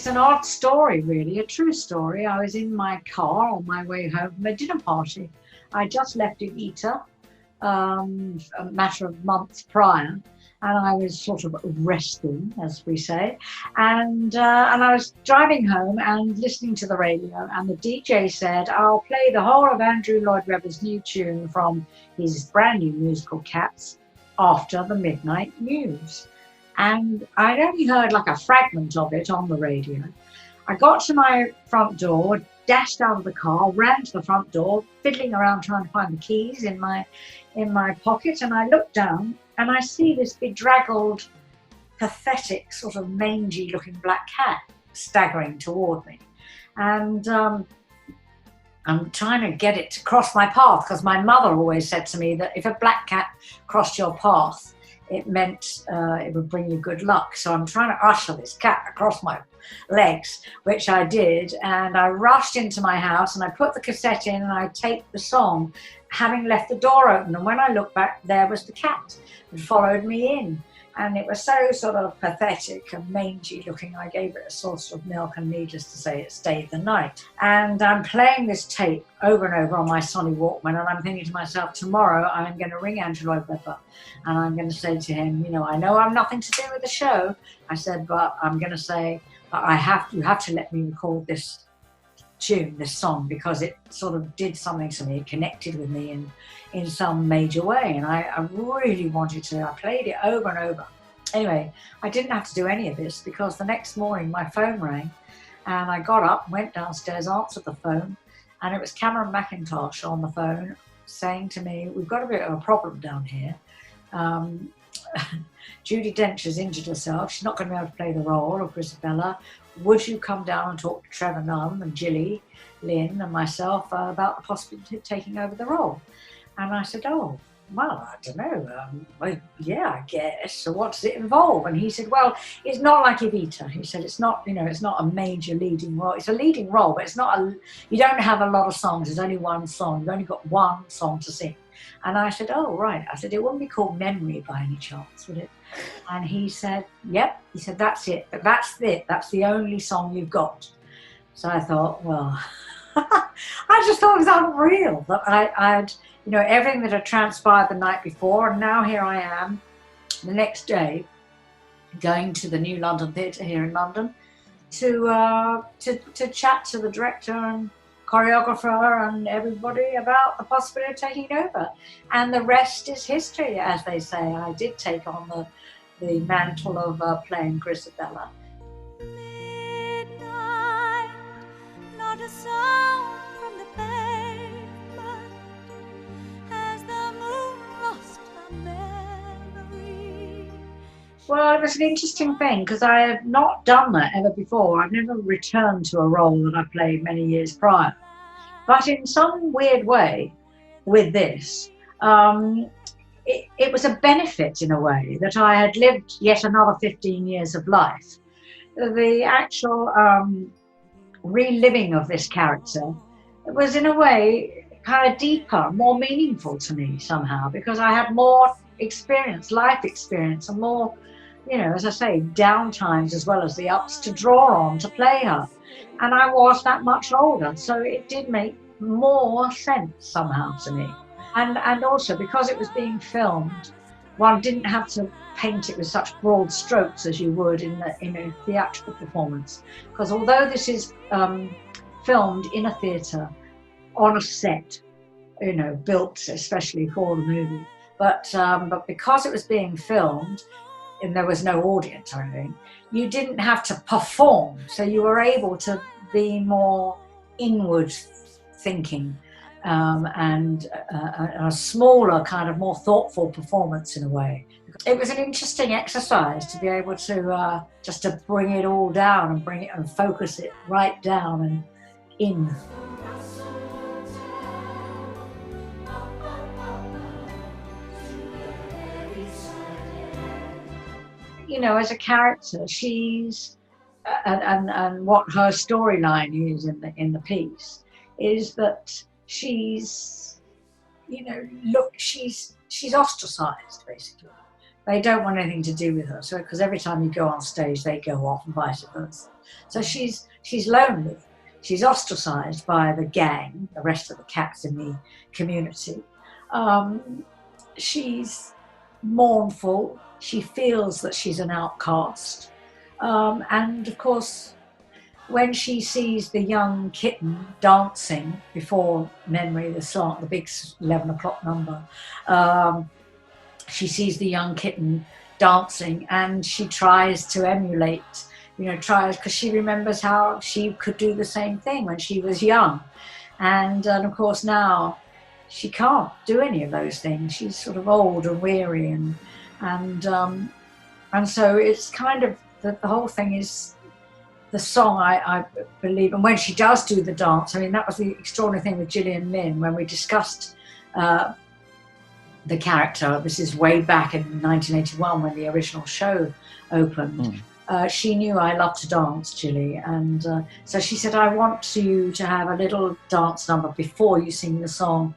It's an odd story, really, a true story. I was in my car on my way home from a dinner party. I just left Evita a matter of months prior, and I was sort of resting, as we say, and I was driving home and listening to the radio, and the DJ said, I'll play the whole of Andrew Lloyd Webber's new tune from his brand new musical Cats after the midnight news. And I'd only heard like a fragment of it on the radio. I got to my front door, dashed out of the car, ran to the front door, fiddling around trying to find the keys in my pocket, and I looked down and I see this bedraggled, pathetic, sort of mangy looking black cat staggering toward me. And I'm trying to get it to cross my path, because my mother always said to me that if a black cat crossed your path, it meant it would bring you good luck. So I'm trying to usher this cat across my legs, which I did, and I rushed into my house and I put the cassette in and I taped the song, having left the door open, and when I looked back, there was the cat that followed me in, and it was so sort of pathetic and mangy looking. I gave it a saucer of milk, and needless to say, it stayed the night. And I'm playing this tape over and over on my Sony Walkman, and I'm thinking to myself, tomorrow I'm going to ring Andrew Lloyd Webber and I'm going to say to him, you know, I know I'm nothing to do with the show, I said, but I'm going to say, you have to let me record this tune, this song, because it sort of did something to me. It connected with me in some major way, and I really wanted to. I played it over and over. Anyway, I didn't have to do any of this, because the next morning my phone rang, and I got up, went downstairs, answered the phone, and it was Cameron McIntosh on the phone saying to me, we've got a bit of a problem down here. Judi Dench has injured herself. She's not going to be able to play the role of Grisabella. Would you come down and talk to Trevor Nunn and Gilly, Lynn and myself about the possibility of taking over the role? And I said, oh, well, I don't know. Well, yeah, I guess. So what does it involve? And he said, well, it's not like Evita. He said, it's not, you know, it's not a major leading role. It's a leading role, but it's not you don't have a lot of songs. There's only one song. You've only got one song to sing. And I said, oh, right. I said, it wouldn't be called Memory by any chance, would it? And he said, yep. He said, that's it. That's it. That's the only song you've got. So I thought, well, I just thought it was unreal that I'd, you know, everything that had transpired the night before. And now here I am the next day going to the New London Theatre here in London to chat to the director and choreographer and everybody about the possibility of taking over. And the rest is history, as they say. I did take on the mantle of playing Grisabella. Midnight, not a sound from the pavement, as the moon lost her memory. Well, it was an interesting thing, because I had not done that ever before. I've never returned to a role that I played many years prior. But in some weird way, with this, it was a benefit in a way that I had lived yet another 15 years of life. The actual reliving of this character was in a way kind of deeper, more meaningful to me somehow, because I had more experience, life experience, and more, you know, as I say, down times as well as the ups to draw on to play her. And I was that much older, so it did make more sense somehow to me. And also, because it was being filmed, one didn't have to paint it with such broad strokes as you would in a theatrical performance. Because although this is filmed in a theatre, on a set, you know, built especially for the movie, but because it was being filmed, and there was no audience or anything, you didn't have to perform, so you were able to be more inward thinking and a smaller, kind of more thoughtful performance in a way. It was an interesting exercise to be able to just to bring it all down and bring it and focus it right down and in. You know, as a character, she's and what her storyline is in the piece is that she's, you know, she's ostracized basically. They don't want anything to do with her. So, because every time you go on stage, they go off and vice versa. So she's lonely. She's ostracized by the gang, the rest of the cats in the community. She's mournful. She feels that she's an outcast. And of course, when she sees the young kitten dancing before Memory, the song, the big 11 o'clock number, she sees the young kitten dancing and she tries to emulate, because she remembers how she could do the same thing when she was young. And of course now she can't do any of those things. She's sort of old and weary, and so it's kind of, the whole thing is the song, I believe. And when she does do the dance, I mean, that was the extraordinary thing with Gillian Lynn when we discussed the character. This is way back in 1981 when the original show opened. She knew I loved to dance, Gilly, and so she said, I want you to have a little dance number before you sing the song.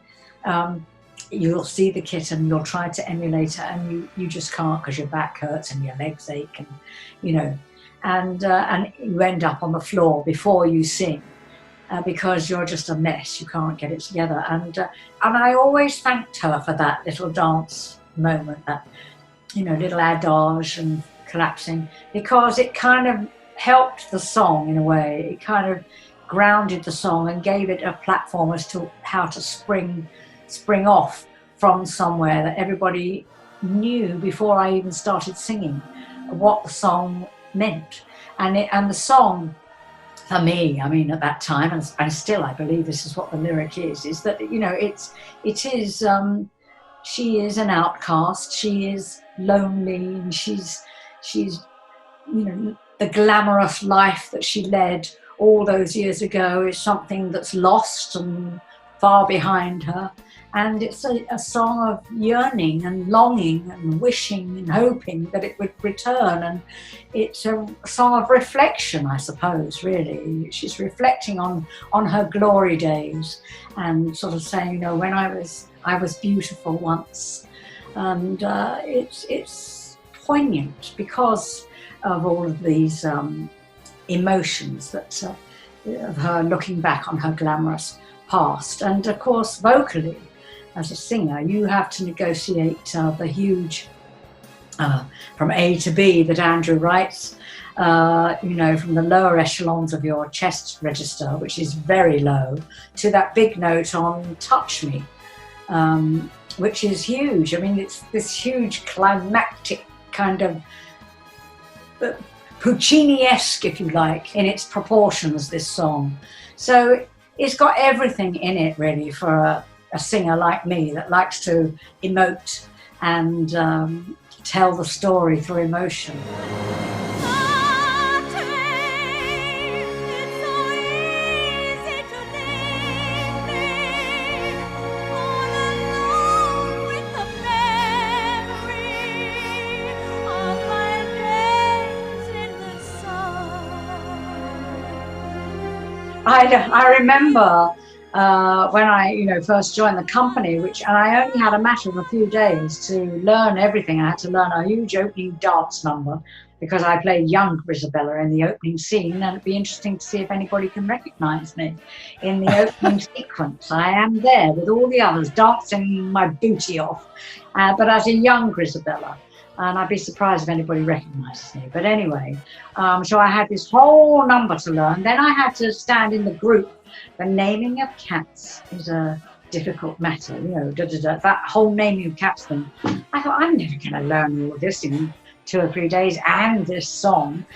You'll see the kitten, you'll try to emulate her, and you just can't because your back hurts and your legs ache, and and you end up on the floor before you sing because you're just a mess. You can't get it together. And I always thanked her for that little dance moment, that little adage and collapsing, because it kind of helped the song in a way. It kind of grounded the song and gave it a platform as to how to spring off from somewhere, that everybody knew before I even started singing what the song meant. And the song, for me, I mean, at that time, and still I believe this is what the lyric is that, it is, she is an outcast, she is lonely, and she's the glamorous life that she led all those years ago is something that's lost and far behind her. And it's a song of yearning and longing and wishing and hoping that it would return. And it's a song of reflection, I suppose, really. She's reflecting on her glory days and sort of saying, when I was beautiful once. And it's poignant because of all of these emotions that of her looking back on her glamorous past. And of course, vocally, as a singer, you have to negotiate the huge, from A to B that Andrew writes, from the lower echelons of your chest register, which is very low, to that big note on Touch Me, which is huge. I mean, it's this huge climactic kind of Puccini-esque, if you like, in its proportions, this song. So it's got everything in it, really, for a singer like me that likes to emote and tell the story through emotion. I remember when I, first joined the company, and I only had a matter of a few days to learn everything. I had to learn a huge opening dance number because I played young Grisabella in the opening scene, and it'd be interesting to see if anybody can recognize me in the opening sequence. I am there with all the others dancing my booty off, but as a young Grisabella. And I'd be surprised if anybody recognizes me. But anyway, so I had this whole number to learn. Then I had to stand in the group. The naming of cats is a difficult matter, that whole naming of cats thing. I thought, I'm never going to learn all of this in 2 or 3 days, and this song.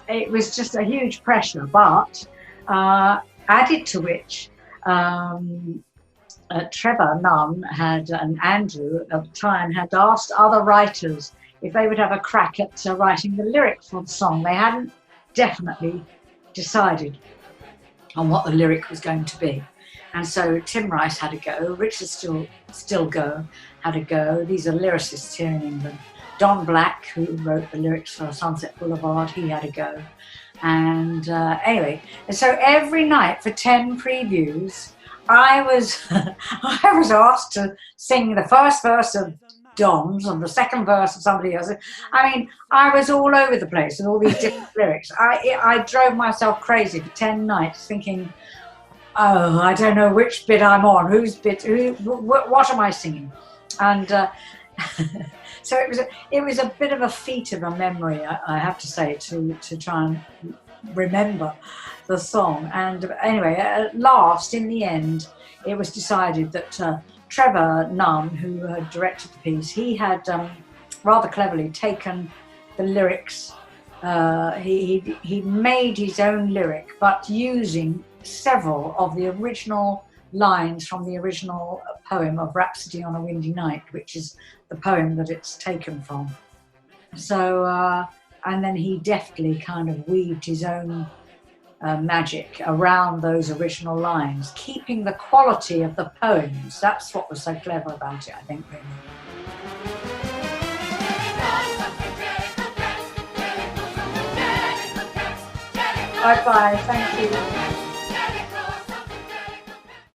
It was just a huge pressure, but added to which, Trevor Nunn and Andrew at the time had asked other writers if they would have a crack at writing the lyrics for the song. They hadn't definitely decided on what the lyric was going to be. And so Tim Rice had a go, Richard Stilgoe had a go. These are lyricists here in England. Don Black, who wrote the lyrics for Sunset Boulevard, he had a go. And anyway, and so every night for 10 previews, I was asked to sing the first verse of Don's and the second verse of somebody else. I mean, I was all over the place with all these different lyrics. I drove myself crazy for 10 nights thinking, oh, I don't know which bit I'm on, whose bit, what am I singing? And so it was a bit of a feat of a memory, I have to say, to try and remember the song. And anyway, at last, in the end, it was decided that Trevor Nunn, who had directed the piece, he had rather cleverly taken the lyrics. He made his own lyric, but using several of the original lines from the original poem of Rhapsody on a Windy Night, which is the poem that it's taken from. So, and then he deftly kind of weaved his own magic around those original lines, keeping the quality of the poems. That's what was so clever about it, I think, really. Bye-bye, thank you.